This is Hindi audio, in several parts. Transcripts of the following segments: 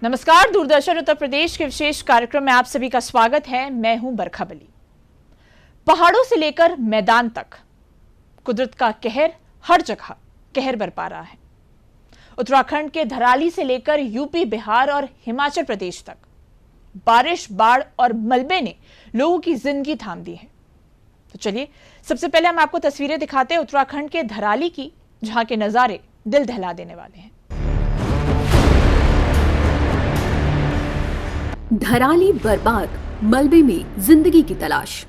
नमस्कार, दूरदर्शन उत्तर प्रदेश के विशेष कार्यक्रम में आप सभी का स्वागत है। मैं हूं बरखा बली। पहाड़ों से लेकर मैदान तक कुदरत का कहर हर जगह कहर बरपा रहा है। उत्तराखंड के धराली से लेकर यूपी, बिहार और हिमाचल प्रदेश तक बारिश, बाढ़ और मलबे ने लोगों की जिंदगी थाम दी है। तो चलिए सबसे पहले हम आपको तस्वीरें दिखाते हैं उत्तराखंड के धराली की, जहां के नजारे दिल दहला देने वाले हैं। धराली बर्बाद, मलबे में जिंदगी की तलाश।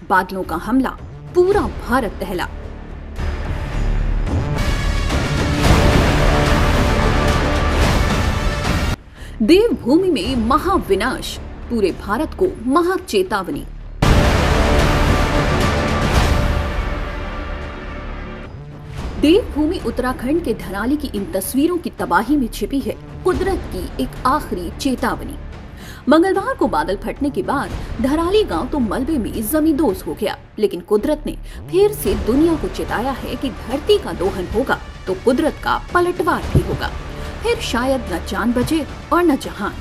बादलों का हमला, पूरा भारत दहला। देवभूमि में महाविनाश, पूरे भारत को महाचेतावनी। देवभूमि उत्तराखंड के धराली की इन तस्वीरों की तबाही में छिपी है कुदरत की एक आखिरी चेतावनी। मंगलवार को बादल फटने के बाद धराली गांव तो मलबे में जमींदोज हो गया, लेकिन कुदरत ने फिर से दुनिया को चेताया है कि धरती का दोहन होगा तो कुदरत का पलटवार भी होगा। फिर शायद न जान बचे और न जहान।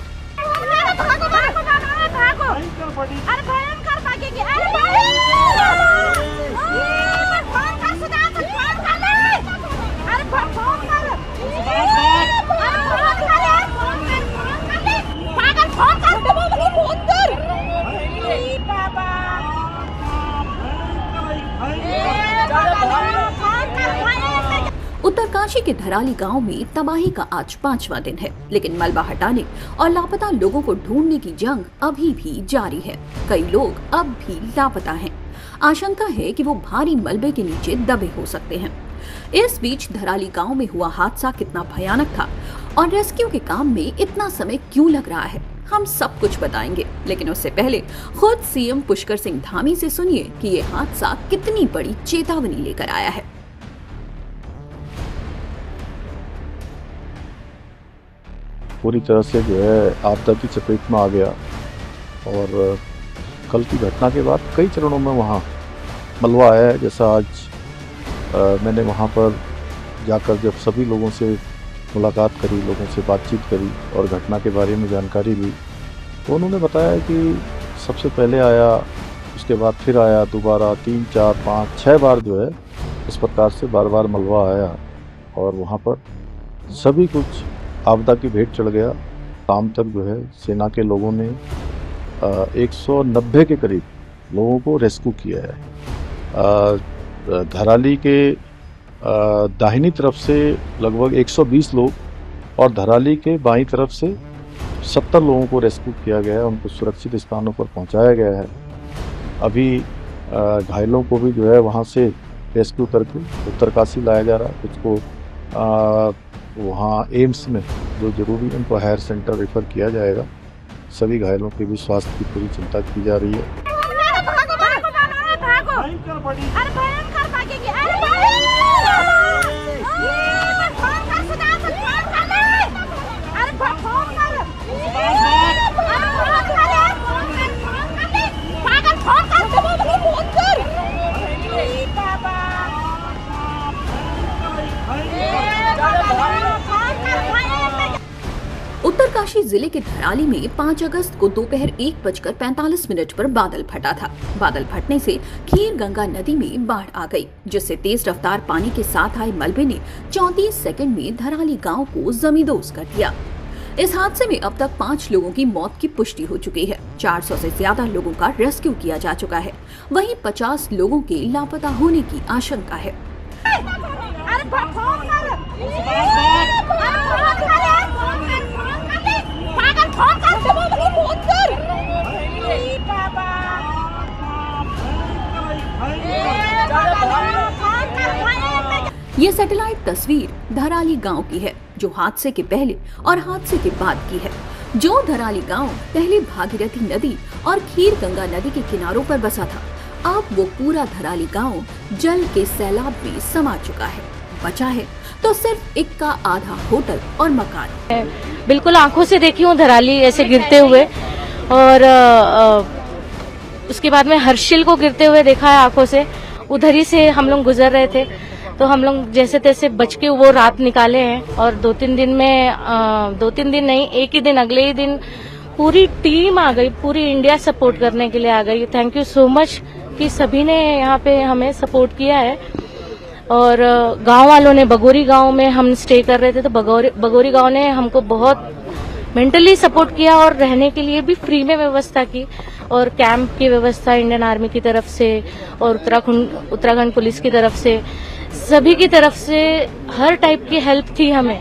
उत्तरकाशी के धराली गांव में तबाही का आज 5वां दिन है, लेकिन मलबा हटाने और लापता लोगों को ढूंढने की जंग अभी भी जारी है। कई लोग अब भी लापता हैं। आशंका है कि वो भारी मलबे के नीचे दबे हो सकते हैं। इस बीच धराली गांव में हुआ हादसा कितना भयानक था और रेस्क्यू के काम में इतना समय क्यों लग रहा है, हम सब कुछ बताएंगे। लेकिन उससे पहले खुद सीएम पुष्कर सिंह धामी से सुनिए कि ये हादसा कितनी बड़ी चेतावनी लेकर आया है। पूरी तरह से जो है आपदा की चपेट में आ गया और कल की घटना के बाद कई चरणों में वहाँ मलबा आया है। जैसा आज मैंने वहाँ पर जाकर जब सभी लोगों से मुलाकात करी, लोगों से बातचीत करी और घटना के बारे में जानकारी ली, तो उन्होंने बताया कि सबसे पहले आया, उसके बाद फिर आया, दोबारा 3, 4, 5, 6 बार जो है इस प्रकार से बार बार मलबा आया और वहाँ पर सभी कुछ आपदा की भेंट चढ़ गया। शाम तक जो है सेना के लोगों ने 190 के करीब लोगों को रेस्क्यू किया है। धराली के दाहिनी तरफ से लगभग 120 लोग और धराली के बाईं तरफ से 70 लोगों को रेस्क्यू किया गया है। उनको सुरक्षित स्थानों पर पहुंचाया गया है। अभी घायलों को भी जो है वहां से रेस्क्यू करके उत्तरकाशी लाया जा रहा है। कुछ को वहाँ एम्स में जो जरूरी उनको हायर सेंटर रेफर किया जाएगा। सभी घायलों के भी स्वास्थ्य की पूरी चिंता की जा रही है। उत्तरकाशी जिले के धराली में 5 अगस्त को दोपहर 1:45 पर बादल फटा था। बादल फटने से खीर गंगा नदी में बाढ़ आ गई, जिससे तेज रफ्तार पानी के साथ आए मलबे ने 34 सेकंड में धराली गांव को जमींदोज कर दिया। इस हादसे में अब तक 5 लोगों की मौत की पुष्टि हो चुकी है। 400 से ज्यादा लोगों का रेस्क्यू किया जा चुका है। वहीं 50 लोगों के लापता होने की आशंका है। ये सैटेलाइट तस्वीर धराली गांव की है, जो हादसे के पहले और हादसे के बाद की है। जो धराली गांव पहले भागीरथी नदी और खीर गंगा नदी के किनारों पर बसा था, अब वो पूरा धराली गांव जल के सैलाब में समा चुका है। बचा है तो सिर्फ एक का आधा होटल और मकान। बिल्कुल आंखों से देखी हूँ धराली ऐसे गिरते हुए, और उसके बाद में हर्षिल को गिरते हुए देखा है आंखों से। उधर ही से हम लोग गुजर रहे थे, तो हम लोग जैसे तैसे बच के वो रात निकाले हैं। और 2-3 दिन में 2-3 दिन नहीं, एक ही दिन, अगले ही दिन पूरी टीम आ गई, पूरी इंडिया सपोर्ट करने के लिए आ गई। थैंक यू सो मच कि सभी ने यहाँ पे हमें सपोर्ट किया है। और गांव वालों ने, बगोरी गांव में हम स्टे कर रहे थे, तो बगोरी गांव ने हमको बहुत मेंटली सपोर्ट किया और रहने के लिए भी फ्री में व्यवस्था की। और कैंप की व्यवस्था इंडियन आर्मी की तरफ से और उत्तराखंड पुलिस की तरफ से, सभी की तरफ से हर टाइप की हेल्प थी हमें।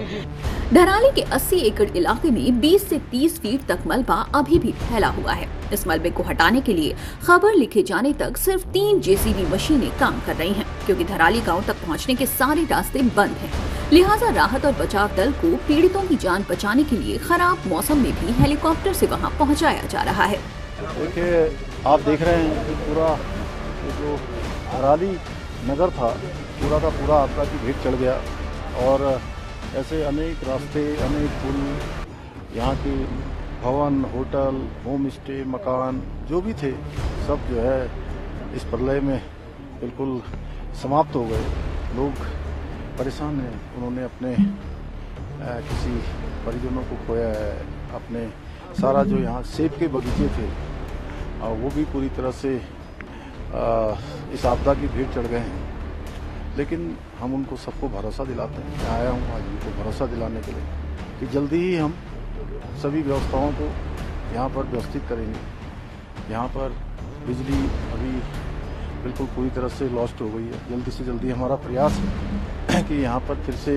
धराली के 80 एकड़ इलाके में 20 से 30 फीट तक मलबा अभी भी फैला हुआ है। इस मलबे को हटाने के लिए खबर लिखे जाने तक सिर्फ 3 जेसीबी मशीनें काम कर रही हैं, क्योंकि धराली गांव तक पहुंचने के सारे रास्ते बंद हैं। लिहाजा राहत और बचाव दल को पीड़ितों की जान बचाने के लिए खराब मौसम में भी हेलीकॉप्टर से वहां पहुंचाया जा रहा है। देखिए, आप देख रहे हैं कि पूरा जो धराली नगर था, पूरा का पूरा आपदा की भेंट चढ़ गया। और ऐसे अनेक रास्ते, अनेक पुल, यहाँ के भवन, होटल, होम स्टे, मकान जो भी थे, सब जो है इस प्रलय में बिल्कुल समाप्त हो गए। लोग परेशान हैं, उन्होंने अपने किसी परिजनों को खोया है। अपने सारा जो यहाँ सेब के बगीचे थे वो भी पूरी तरह से इस आपदा की भेंट चढ़ गए हैं। लेकिन हम उनको सबको भरोसा दिलाते हैं। मैं आया हूँ आज उनको भरोसा दिलाने के लिए कि जल्दी ही हम सभी व्यवस्थाओं को यहाँ पर व्यवस्थित करेंगे। यहाँ पर बिजली अभी बिल्कुल पूरी तरह से लॉस्ट हो गई है। जल्दी से जल्दी हमारा प्रयास है कि यहाँ पर फिर से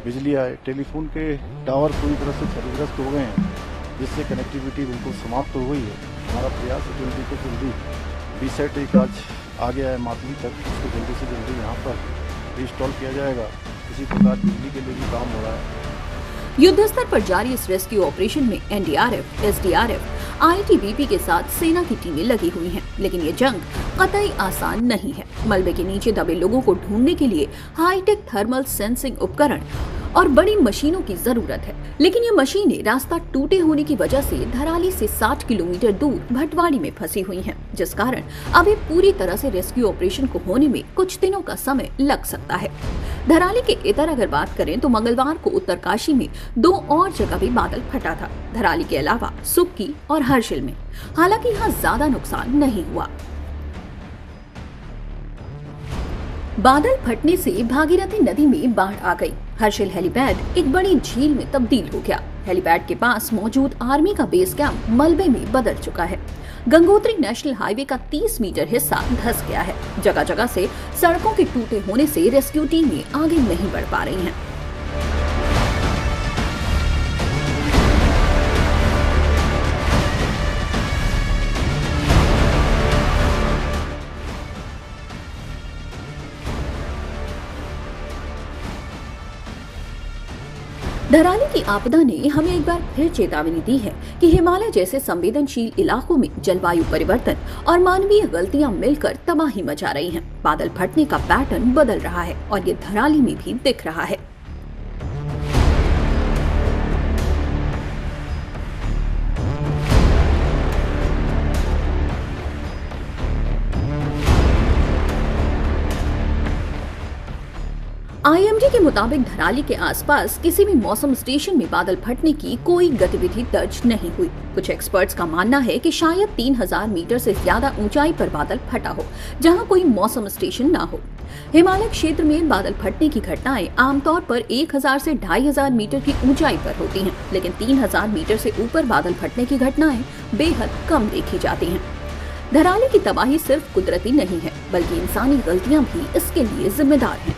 बिजली आए। टेलीफोन के टावर पूरी तरह से क्षतिग्रस्त हो गए हैं, जिससे कनेक्टिविटी बिल्कुल समाप्त हो गई है। हमारा प्रयास है जल्दी से जल्दी रीसेट एक आज आ गया है मातली तक, उसको जल्दी से जल्दी यहाँ पर इंस्टॉल किया जाएगा। इसी प्रकार बिजली के लिए भी काम हो रहा है। युद्ध स्तर पर जारी इस रेस्क्यू ऑपरेशन में एनडीआरएफ, एसडीआरएफ, आईटीबीपी के साथ सेना की टीमें लगी हुई हैं, लेकिन ये जंग कतई आसान नहीं है। मलबे के नीचे दबे लोगों को ढूंढने के लिए हाईटेक थर्मल सेंसिंग उपकरण और बड़ी मशीनों की जरूरत है, लेकिन ये मशीनें रास्ता टूटे होने की वजह से धराली से 60 किलोमीटर दूर भटवाड़ी में फंसी हुई हैं, जिस कारण अभी पूरी तरह से रेस्क्यू ऑपरेशन को होने में कुछ दिनों का समय लग सकता है। धराली के इतर अगर बात करें तो मंगलवार को उत्तरकाशी में 2 और जगह भी बादल फटा था, धराली के अलावा सुक्की और हर्षिल में। हालांकि यहाँ ज्यादा नुकसान नहीं हुआ। बादल फटने से भागीरथी नदी में बाढ़ आ गई। हर्षिल हेलीपैड एक बड़ी झील में तब्दील हो गया। हेलीपैड के पास मौजूद आर्मी का बेस कैंप मलबे में बदल चुका है। गंगोत्री नेशनल हाईवे का 30 मीटर हिस्सा धंस गया है। जगह जगह से सड़कों के टूटे होने से रेस्क्यू टीमें आगे नहीं बढ़ पा रही हैं। धराली की आपदा ने हमें एक बार फिर चेतावनी दी है कि हिमालय जैसे संवेदनशील इलाकों में जलवायु परिवर्तन और मानवीय गलतियां मिलकर तबाही मचा रही हैं। बादल फटने का पैटर्न बदल रहा है और ये धराली में भी दिख रहा है। आईएमडी के मुताबिक धराली के आसपास किसी भी मौसम स्टेशन में बादल फटने की कोई गतिविधि दर्ज नहीं हुई। कुछ एक्सपर्ट्स का मानना है कि शायद 3000 मीटर से ज्यादा ऊंचाई पर बादल फटा हो, जहां कोई मौसम स्टेशन ना हो। हिमालय क्षेत्र में बादल फटने की घटनाएं आमतौर पर 1000 से 2500 मीटर की ऊंचाई पर होती हैं, लेकिन 3000 मीटर से ऊपर बादल फटने की घटनाएं बेहद कम देखी जाती हैं। धराली की तबाही सिर्फ कुदरती नहीं है, बल्कि इंसानी गलतियां भी इसके लिए जिम्मेदार हैं।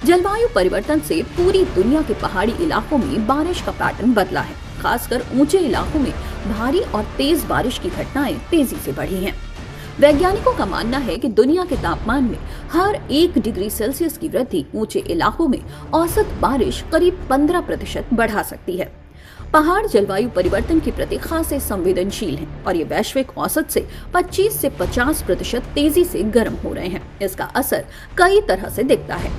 जलवायु परिवर्तन से पूरी दुनिया के पहाड़ी इलाकों में बारिश का पैटर्न बदला है। खासकर ऊंचे इलाकों में भारी और तेज बारिश की घटनाएं तेजी से बढ़ी हैं। वैज्ञानिकों का मानना है कि दुनिया के तापमान में हर 1 डिग्री सेल्सियस की वृद्धि ऊंचे इलाकों में औसत बारिश करीब 15% बढ़ा सकती है। पहाड़ जलवायु परिवर्तन के प्रति खासे संवेदनशील हैं और ये वैश्विक औसत से 25 से 50% तेजी से गर्म हो रहे हैं। इसका असर कई तरह से दिखता है।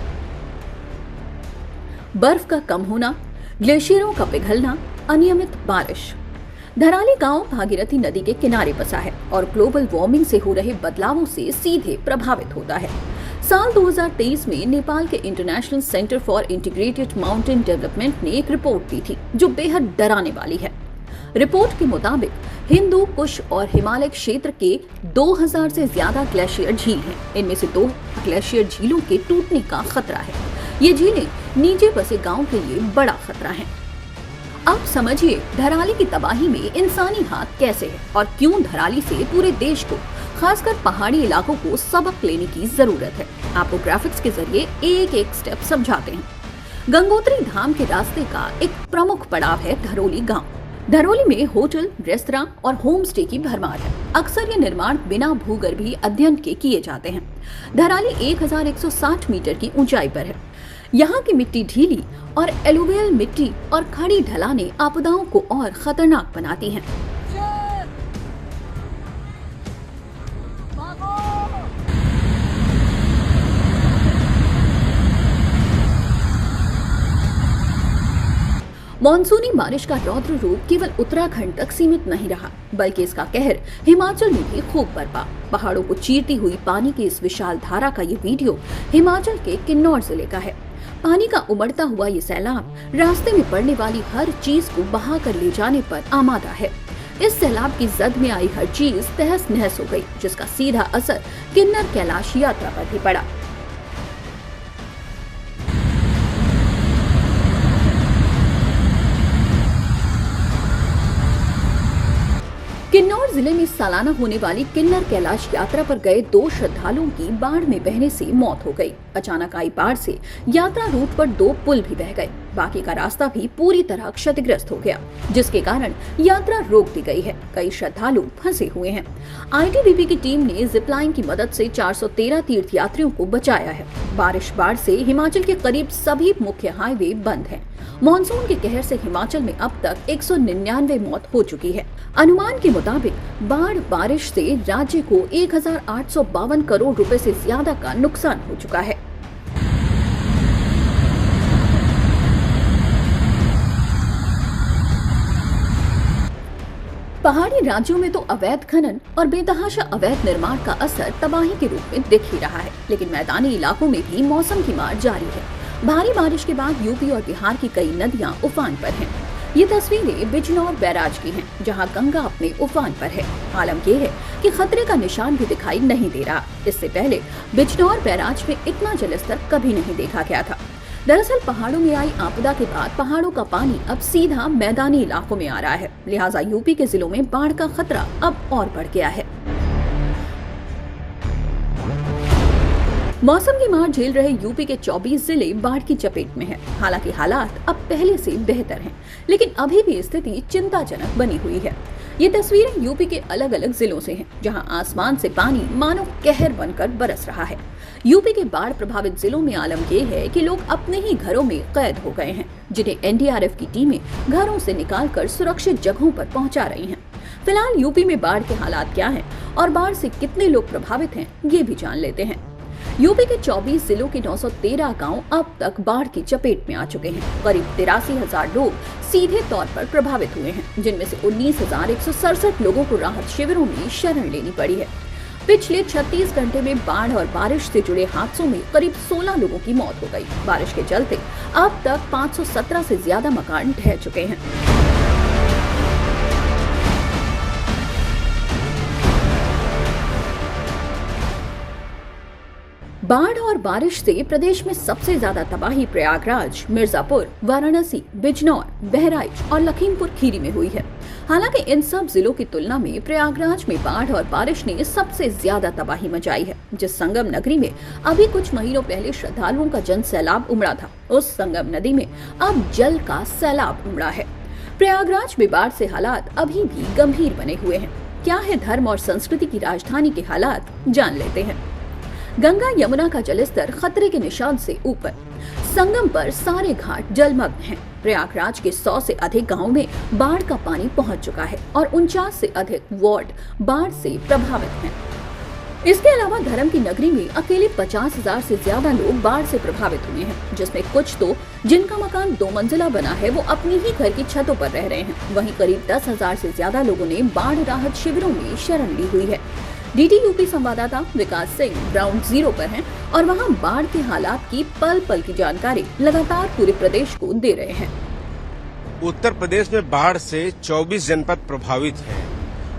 बर्फ का कम होना, ग्लेशियरों का पिघलना, अनियमित बारिश। धराली गांव भागीरथी नदी के किनारे बसा है और ग्लोबल वार्मिंग से हो रहे बदलावों से सीधे प्रभावित होता है। साल 2023 में नेपाल के international centre for integrated mountain development ने एक रिपोर्ट दी थी जो बेहद डराने वाली है। रिपोर्ट के मुताबिक हिंदू कुश और हिमालय क्षेत्र के 2000 से ज्यादा ग्लेशियर झील हैं। इनमें से 2 ग्लेशियर झीलों के टूटने का खतरा है। ये झीलें नीचे बसे गांव के लिए बड़ा खतरा है। अब समझिए धराली की तबाही में इंसानी हाथ कैसे है और क्यों धराली से पूरे देश को, खासकर पहाड़ी इलाकों को सबक लेने की जरूरत है। आपको ग्राफिक्स के जरिए एक एक स्टेप समझाते हैं। गंगोत्री धाम के रास्ते का एक प्रमुख पड़ाव है धरोली गांव। धरोली में होटल, रेस्तरां और होम स्टे की भरमार है। अक्सर ये निर्माण बिना भूगर्भीय अध्ययन के किए जाते हैं। धराली 1160 मीटर की ऊंचाई पर है। यहाँ की मिट्टी ढीली और एलुवियल मिट्टी और खड़ी ढलानें आपदाओं को और खतरनाक बनाती हैं। मॉनसूनी बारिश का रौद्र रूप केवल उत्तराखंड तक सीमित नहीं रहा, बल्कि इसका कहर हिमाचल में भी खूब बरपा। पहाड़ों को चीरती हुई पानी की इस विशाल धारा का ये वीडियो हिमाचल के किन्नौर जिले का है। पानी का उमड़ता हुआ ये सैलाब रास्ते में पड़ने वाली हर चीज को बहा कर ले जाने पर आमादा है। इस सैलाब की जद में आई हर चीज तहस नहस हो गई, जिसका सीधा असर किन्नर कैलाश यात्रा पर भी पड़ा। किन्नौर जिले में सालाना होने वाली किन्नर कैलाश यात्रा पर गए 2 श्रद्धालुओं की बाढ़ में बहने से मौत हो गई। अचानक आई बाढ़ से यात्रा रूट पर 2 पुल भी बह गए। बाकी का रास्ता भी पूरी तरह क्षतिग्रस्त हो गया, जिसके कारण यात्रा रोक दी गई है। कई श्रद्धालु फंसे हुए हैं। आईटीबीपी की टीम ने जिपलाइन की मदद से 413 तीर्थयात्रियों को बचाया है। बाढ़ से हिमाचल के करीब सभी मुख्य हाईवे बंद हैं। मॉनसून के कहर से हिमाचल में अब तक 199 मौत हो चुकी है। अनुमान के मुताबिक बारिश से राज्य को 1852 करोड़ रुपए से ज्यादा का नुकसान हो चुका है। पहाड़ी राज्यों में तो अवैध खनन और बेतहाशा अवैध निर्माण का असर तबाही के रूप में दिख ही रहा है, लेकिन मैदानी इलाकों में भी मौसम की मार जारी है। भारी बारिश के बाद यूपी और बिहार की कई नदियां उफान पर हैं। ये तस्वीरें बिजनौर बैराज की हैं, जहां गंगा अपने उफान पर है। आलम यह है कि खतरे का निशान भी दिखाई नहीं दे रहा। इससे पहले बिजनौर बैराज में इतना जलस्तर कभी नहीं देखा गया था। दरअसल पहाड़ों में आई आपदा के बाद पहाड़ों का पानी अब सीधा मैदानी इलाकों में आ रहा है, लिहाजा यूपी के जिलों में बाढ़ का खतरा अब और बढ़ गया है। मौसम की मार झेल रहे यूपी के 24 जिले बाढ़ की चपेट में हैं। हालांकि हालात अब पहले से बेहतर हैं, लेकिन अभी भी स्थिति चिंताजनक बनी हुई है। ये तस्वीरें यूपी के अलग अलग जिलों से हैं, जहां आसमान से पानी मानो कहर बनकर बरस रहा है। यूपी के बाढ़ प्रभावित जिलों में आलम यह है कि लोग अपने ही घरों में कैद हो गए हैं, जिन्हें एनडीआरएफ की टीमें घरों से निकालकर सुरक्षित जगहों पर पहुंचा रही हैं। फिलहाल यूपी में बाढ़ के हालात क्या हैं और बाढ़ से कितने लोग प्रभावित हैं, ये भी जान लेते हैं। यूपी के 24 जिलों के 913 गांव अब तक बाढ़ की चपेट में आ चुके हैं। करीब 83,000 लोग सीधे तौर पर प्रभावित हुए हैं, जिनमें से 19,167 लोगों को राहत शिविरों में शरण लेनी पड़ी है। पिछले 36 घंटे में बाढ़ और बारिश से जुड़े हादसों में करीब 16 लोगों की मौत हो गई। बारिश के चलते अब तक 517 से ज्यादा मकान ढह चुके हैं। बाढ़ और बारिश से प्रदेश में सबसे ज्यादा तबाही प्रयागराज, मिर्जापुर, वाराणसी, बिजनौर, बहराइच और लखीमपुर खीरी में हुई है। हालांकि इन सब जिलों की तुलना में प्रयागराज में बाढ़ और बारिश ने सबसे ज्यादा तबाही मचाई है। जिस संगम नगरी में अभी कुछ महीनों पहले श्रद्धालुओं का जन सैलाब उमड़ा था, उस संगम नदी में अब जल का सैलाब उमड़ा है। प्रयागराज में बाढ़ से हालात अभी भी गंभीर बने हुए हैं। क्या है धर्म और संस्कृति की राजधानी के हालात, जान लेते हैं। गंगा यमुना का जलस्तर खतरे के निशान से ऊपर। संगम पर सारे घाट जलमग्न हैं। प्रयागराज के 100 से अधिक गांवों में बाढ़ का पानी पहुंच चुका है और 49 से अधिक वार्ड बाढ़ से प्रभावित हैं। इसके अलावा धर्म की नगरी में अकेले 50,000 से ज्यादा लोग बाढ़ से प्रभावित हुए हैं, जिसमें कुछ तो जिनका मकान 2 मंजिला बना है वो अपनी ही घर की छतों पर रह रहे हैं। वहीं करीब 10,000 से ज्यादा लोगों ने बाढ़ राहत शिविरों में शरण ली हुई है। DDUP संवाददाता विकास सिंह ग्राउंड जीरो पर हैं और वहां बाढ़ के हालात की पल पल की जानकारी लगातार पूरे प्रदेश को दे रहे हैं। उत्तर प्रदेश में बाढ़ से 24 जनपद प्रभावित हैं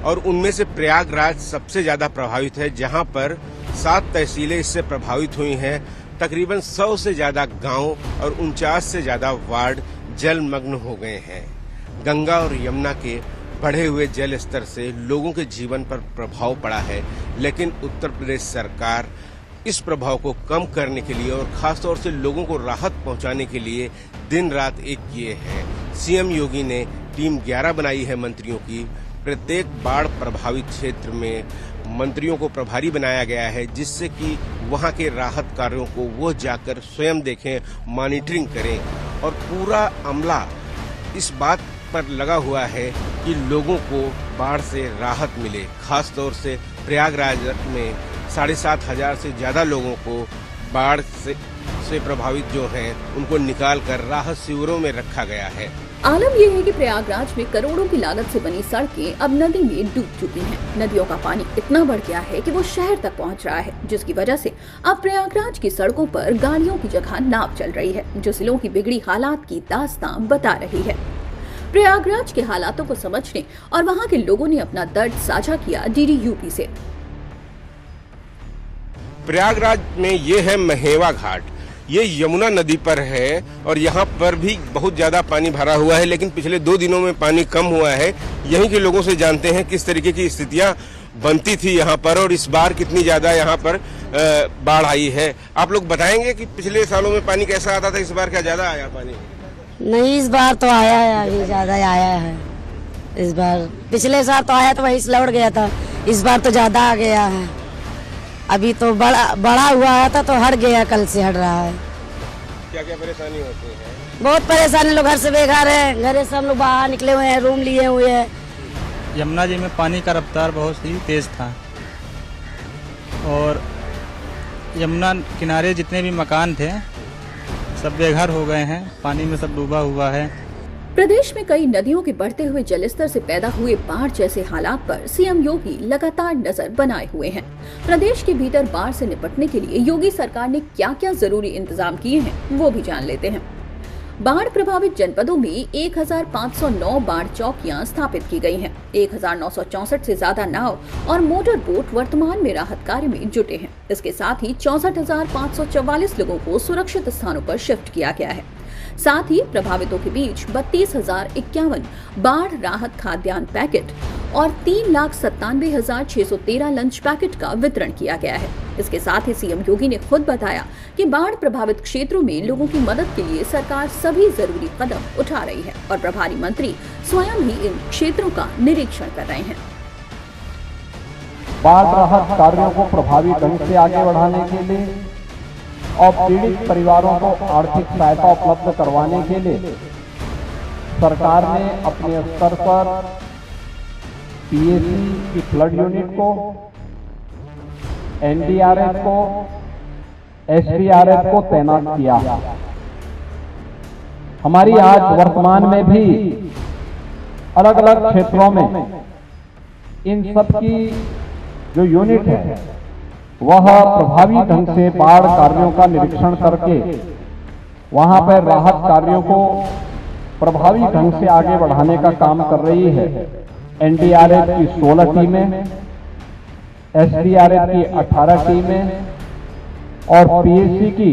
और उनमें से प्रयागराज सबसे ज्यादा प्रभावित है, जहां पर 7 तहसीलें इससे प्रभावित हुई हैं। तकरीबन 100 से ज्यादा गांव और 49 से ज्यादा वार्ड जलमग्न हो गए हैं। गंगा और यमुना के बढ़े हुए जल स्तर से लोगों के जीवन पर प्रभाव पड़ा है, लेकिन उत्तर प्रदेश सरकार इस प्रभाव को कम करने के लिए और खासतौर से लोगों को राहत पहुंचाने के लिए दिन रात एक किए हैं। सीएम योगी ने टीम 11 बनाई है मंत्रियों की। प्रत्येक बाढ़ प्रभावित क्षेत्र में मंत्रियों को प्रभारी बनाया गया है, जिससे कि वहां के राहत कार्यों को वो जाकर स्वयं देखें, मॉनिटरिंग करें और पूरा अमला इस बात पर लगा हुआ है कि लोगों को बाढ़ से राहत मिले। खास तौर से प्रयागराज में 7,500 से ज्यादा लोगों को बाढ़ से प्रभावित जो हैं उनको निकालकर राहत शिविरों में रखा गया है। आलम यह है कि प्रयागराज में करोड़ों की लागत से बनी सड़कें अब नदी में डूब चुकी हैं। नदियों का पानी इतना बढ़ गया है कि वो शहर तक पहुंच रहा है, जिसकी वजह से अब प्रयागराज की सड़कों पर गाड़ियों की जगह नाव चल रही है, जो जिलों की बिगड़ी हालात की दास्तां बता रही है। प्रयागराज के हालातों को समझने और वहां के लोगों ने अपना दर्द साझा किया DDUP से। प्रयागराज में ये है महेवा घाट, ये यमुना नदी पर है और यहाँ पर भी बहुत ज्यादा पानी भरा हुआ है, लेकिन पिछले 2 दिनों में पानी कम हुआ है। यहीं के लोगों से जानते हैं किस तरीके की स्थितियां बनती थी यहाँ पर और इस बार कितनी ज्यादा यहाँ पर बाढ़ आई है। आप लोग बताएंगे कि पिछले सालों में पानी कैसा आता था, इस बार क्या ज्यादा आया पानी? नहीं, इस बार तो आया है, अभी ज्यादा आया है इस बार। पिछले साल तो आया तो वही लौट गया था, इस बार तो ज्यादा आ गया है। अभी तो बड़ा हुआ था तो हट गया, कल से हट रहा है। क्या क्या परेशानी होती है? बहुत परेशानी, लोग घर से बेघर है, घर से हम लोग बाहर निकले हुए हैं, रूम लिए हुए हैं। यमुना जी में पानी का रफ्तार बहुत ही तेज था और यमुना किनारे जितने भी मकान थे सब बेघर हो गए हैं, पानी में सब डूबा हुआ है। प्रदेश में कई नदियों के बढ़ते हुए जलस्तर से पैदा हुए बाढ़ जैसे हालात पर सीएम योगी लगातार नजर बनाए हुए हैं। प्रदेश के भीतर बाढ़ से निपटने के लिए योगी सरकार ने क्या क्या जरूरी इंतजाम किए हैं, वो भी जान लेते हैं। बाढ़ प्रभावित जनपदों में 1509 बाढ़ चौकियां स्थापित की गई हैं। 1964 से ज्यादा नाव और मोटर बोट वर्तमान में राहत कार्य में जुटे हैं। इसके साथ ही 64,544 लोगों को सुरक्षित स्थानों पर शिफ्ट किया गया है। साथ ही प्रभावितों के बीच 32,051 बाढ़ राहत खाद्यान्न पैकेट और 3,97,613 लंच पैकेट का वितरण किया गया है। इसके साथ ही सीएम योगी ने खुद बताया कि बाढ़ प्रभावित क्षेत्रों में लोगों की मदद के लिए सरकार सभी जरूरी कदम उठा रही है और प्रभारी मंत्री स्वयं ही इन क्षेत्रों का निरीक्षण कर रहे हैं। बाढ़ राहत कार्यों को प्रभावी ढंग से आगे बढ़ाने के लिए और पीड़ित परिवारों को आर्थिक सहायता उपलब्ध करवाने के लिए सरकार ने अपने स्तर पर PAC की फ्लड यूनिट को, NDRF को, SDRF को तैनात किया। हमारी आज वर्तमान में भी अलग अलग क्षेत्रों में इन सब की जो यूनिट है वह प्रभावी ढंग से बाढ़ कार्यों का निरीक्षण करके वहां पर राहत कार्यों को प्रभावी ढंग से आगे बढ़ाने का काम कर रही है। NDRF की 16 टीमें, SDRF की 18 टीमें और PAC की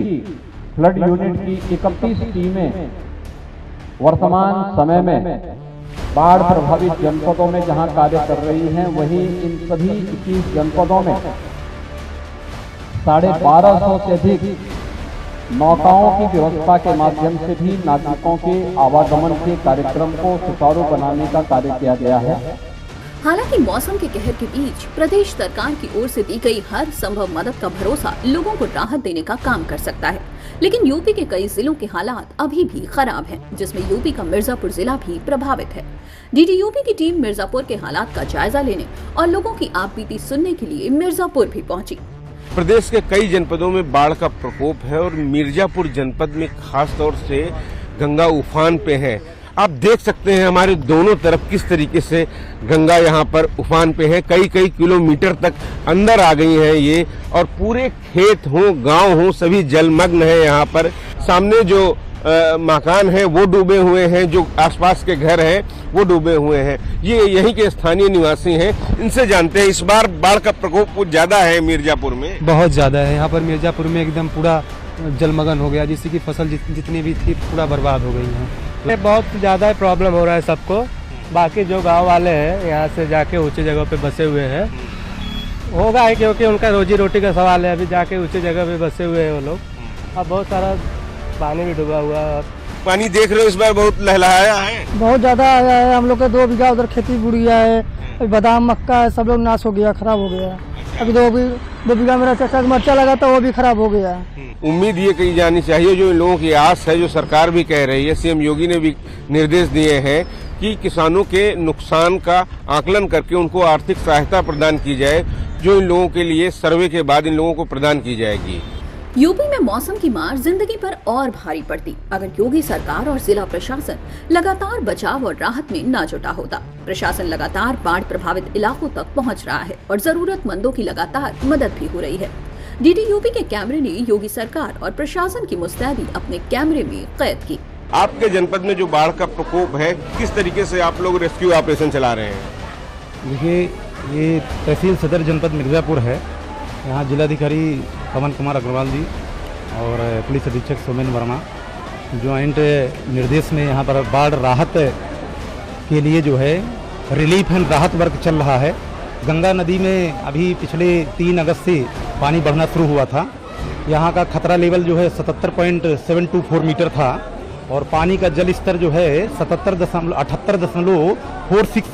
फ्लड यूनिट की 31 टीमें वर्तमान समय में बाढ़ प्रभावित जनपदों में जहां कार्य कर रही हैं, वहीं इन सभी 21 जनपदों में 1250 से अधिक नौकाओं की व्यवस्था के माध्यम से भी नागरिकों के आवागमन के कार्यक्रम को सुचारू बनाने का कार्य किया गया है। हालांकि मौसम के कहर के बीच प्रदेश सरकार की ओर से दी गई हर संभव मदद का भरोसा लोगों को राहत देने का काम कर सकता है, लेकिन यूपी के कई जिलों के हालात अभी भी खराब हैं, जिसमें यूपी का मिर्जापुर जिला भी प्रभावित है। DDUP की टीम मिर्जापुर के हालात का जायजा लेने और लोगों की आपबीती सुनने के लिए मिर्जापुर भी पहुंची। प्रदेश के कई जनपदों में बाढ़ का प्रकोप है और मिर्जापुर जनपद में खास तौर से गंगा उफान पे है। आप देख सकते हैं हमारे दोनों तरफ किस तरीके से गंगा यहाँ पर उफान पे है, कई कई किलोमीटर तक अंदर आ गई है ये, और पूरे खेत हो, गांव हो, सभी जलमग्न है। यहाँ पर सामने जो मकान है वो डूबे हुए हैं, जो आसपास के घर हैं वो डूबे हुए हैं। ये यहीं के स्थानीय निवासी हैं, इनसे जानते हैं इस बार बाढ़ का प्रकोप कुछ ज्यादा है मिर्जापुर में। बहुत ज्यादा है यहाँ पर मिर्जापुर में, एकदम पूरा जलमग्न हो गया, जिससे कि फसल जितनी भी थी पूरा बर्बाद हो गई है। बहुत ज्यादा प्रॉब्लम हो रहा है सबको। बाकी जो गांव वाले हैं यहाँ से जाके ऊंची जगह पे बसे हुए हैं, होगा है क्योंकि उनका रोजी रोटी का सवाल है। अभी जाके ऊंची जगह पे बसे हुए हैं वो लोग। अब बहुत सारा पानी भी डूबा हुआ है। पानी देख रहे हो इस बार बहुत लहलहाया है, बहुत ज्यादा आया है। हम लोग का 2 बीघा उधर खेती बुड़ी गया है, बादाम मक्का है, सब लोग नाश हो गया, खराब हो गया। अभी 2 बीघा मेरा चाचा का मर्चा लगा था, वो भी खराब हो गया। उम्मीद ये की जानी चाहिए, जो इन लोगों की आस है, जो सरकार भी कह रही है, सीएम योगी ने भी निर्देश दिए हैं कि किसानों के नुकसान का आकलन करके उनको आर्थिक सहायता प्रदान की जाए, जो इन लोगों के लिए सर्वे के बाद इन लोगों को प्रदान की जाएगी। यूपी में मौसम की मार जिंदगी पर और भारी पड़ती अगर योगी सरकार और जिला प्रशासन लगातार बचाव और राहत में न जुटा होता। प्रशासन लगातार बाढ़ प्रभावित इलाकों तक पहुंच रहा है और जरूरतमंदों की लगातार मदद भी हो रही है। डीडी यूपी के कैमरे ने योगी सरकार और प्रशासन की मुस्तैदी अपने कैमरे में कैद की। आपके जनपद में जो बाढ़ का प्रकोप है, किस तरीके से आप लोग रेस्क्यू ऑपरेशन चला रहे हैं? देखिए, ये तहसील सदर जनपद मिर्जापुर है। यहाँ जिलाधिकारी पवन कुमार अग्रवाल जी और पुलिस अधीक्षक सोमेन वर्मा ज्वाइंट निर्देश में यहाँ पर बाढ़ राहत के लिए जो है रिलीफ एंड राहत वर्क चल रहा है। गंगा नदी में अभी पिछले 3 अगस्त से पानी बढ़ना शुरू हुआ था। यहाँ का खतरा लेवल जो है 77.724 मीटर था और पानी का जल स्तर जो है 78.46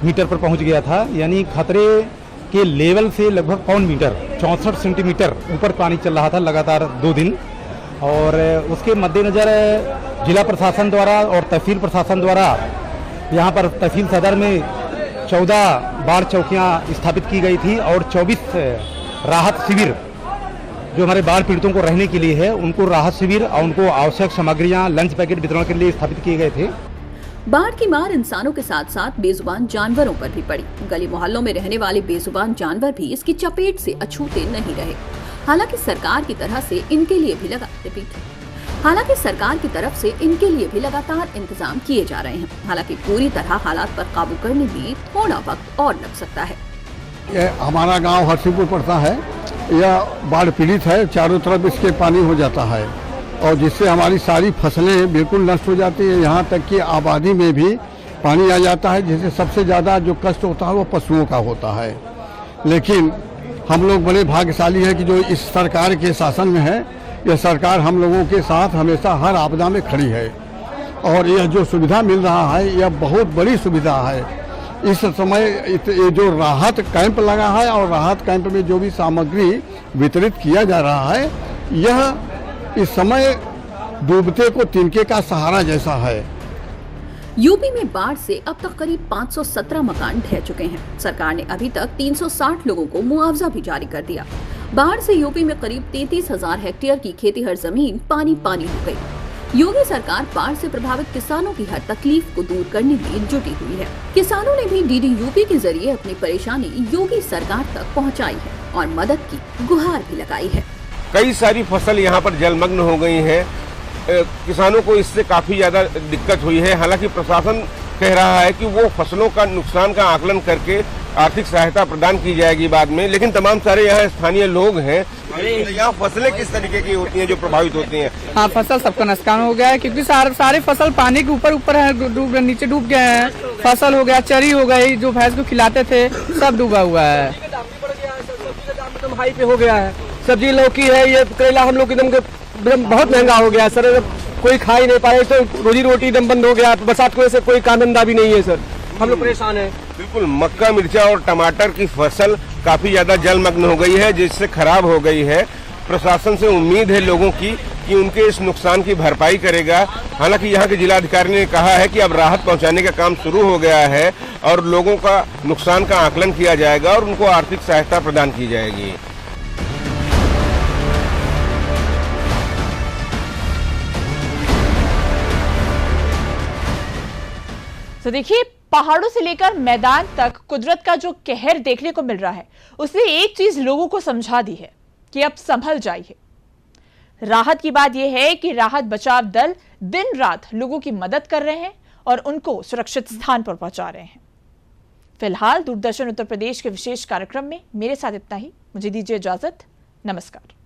मीटर पर पहुँच गया था। यानी खतरे के लेवल से लगभग 5 मीटर 64 सेंटीमीटर ऊपर पानी चल रहा था लगातार 2 दिन। और उसके मद्देनज़र जिला प्रशासन द्वारा और तहसील प्रशासन द्वारा यहाँ पर तहसील सदर में 14 बाढ़ चौकियाँ स्थापित की गई थी और 24 राहत शिविर जो हमारे बाढ़ पीड़ितों को रहने के लिए है, उनको राहत शिविर और उनको आवश्यक सामग्रियाँ, लंच पैकेट वितरण के लिए स्थापित किए गए थे। बाढ़ की मार इंसानों के साथ साथ बेजुबान जानवरों पर भी पड़ी। गली मोहल्लों में रहने वाले बेजुबान जानवर भी इसकी चपेट से अछूते नहीं रहे। हालांकि सरकार की तरफ से इनके लिए भी लगातार इंतजाम किए जा रहे हैं। हालांकि पूरी तरह हालात पर काबू करने में थोड़ा वक्त और लग सकता है। हमारा गांव हरसिंहपुर पड़ता है, यह बाढ़ पीड़ित है। चारों तरफ इसके पानी हो जाता है और जिससे हमारी सारी फसलें बिल्कुल नष्ट हो जाती है। यहाँ तक कि आबादी में भी पानी आ जाता है, जिससे सबसे ज़्यादा जो कष्ट होता है वो पशुओं का होता है। लेकिन हम लोग बड़े भाग्यशाली हैं कि जो इस सरकार के शासन में है, यह सरकार हम लोगों के साथ हमेशा हर आपदा में खड़ी है और यह जो सुविधा मिल रहा है यह बहुत बड़ी सुविधा है। इस समय ये जो राहत कैंप लगा है और राहत कैंप में जो भी सामग्री वितरित किया जा रहा है, यह इस समय डूबते को तिनके का सहारा जैसा है। यूपी में बाढ़ से अब तक करीब 517 मकान ढह चुके हैं। सरकार ने अभी तक 360 लोगों को मुआवजा भी जारी कर दिया। बाढ़ से यूपी में करीब 33,000 हेक्टेयर की खेतीहर जमीन पानी पानी हो गई। योगी सरकार बाढ़ से प्रभावित किसानों की हर तकलीफ को दूर करने में जुटी हुई है। किसानों ने भी डीडी यूपी के जरिए अपनी परेशानी योगी सरकार तक पहुँचाई है और मदद की गुहार भी लगाई है। कई सारी फसल यहाँ पर जलमग्न हो गई है। किसानों को इससे काफी ज्यादा दिक्कत हुई है। हालांकि प्रशासन कह रहा है कि वो फसलों का नुकसान का आकलन करके आर्थिक सहायता प्रदान की जाएगी बाद में, लेकिन तमाम सारे यहाँ स्थानीय लोग हैं। यहाँ फसलें किस तरीके की होती हैं जो प्रभावित होती हैं? हाँ, फसल सबका नुकसान हो गया है क्योंकि सारे फसल पानी के ऊपर है, नीचे डूब गए हैं। फसल हो गया, चरी हो गई, जो भैंस को खिलाते थे सब डूबा हुआ है। हाई पे हो गया है। सब्जी लौकी है, ये करेला हम लोग एकदम बहुत महंगा हो गया है सर। कोई खा ही नहीं पाए तो रोजी रोटी एकदम बंद हो गया। बरसात की वजह से कोई काम धंधा भी नहीं है सर, हम लोग परेशान हैं। बिल्कुल, मक्का, मिर्चा और टमाटर की फसल काफी ज्यादा जलमग्न हो गई है, जिससे खराब हो गई है। प्रशासन से उम्मीद है लोगों की कि उनके इस नुकसान की भरपाई करेगा। हालांकि यहाँ के जिलाधिकारी ने कहा है कि अब राहत पहुँचाने का काम शुरू हो गया है और लोगों का नुकसान का आकलन किया जाएगा और उनको आर्थिक सहायता प्रदान की जाएगी। तो देखिए, पहाड़ों से लेकर मैदान तक कुदरत का जो कहर देखने को मिल रहा है, उसने एक चीज लोगों को समझा दी है कि अब संभल जाइए। राहत की बात यह है कि राहत बचाव दल दिन रात लोगों की मदद कर रहे हैं और उनको सुरक्षित स्थान पर पहुंचा रहे हैं। फिलहाल दूरदर्शन उत्तर प्रदेश के विशेष कार्यक्रम में मेरे साथ इतना ही। मुझे दीजिए इजाजत। नमस्कार।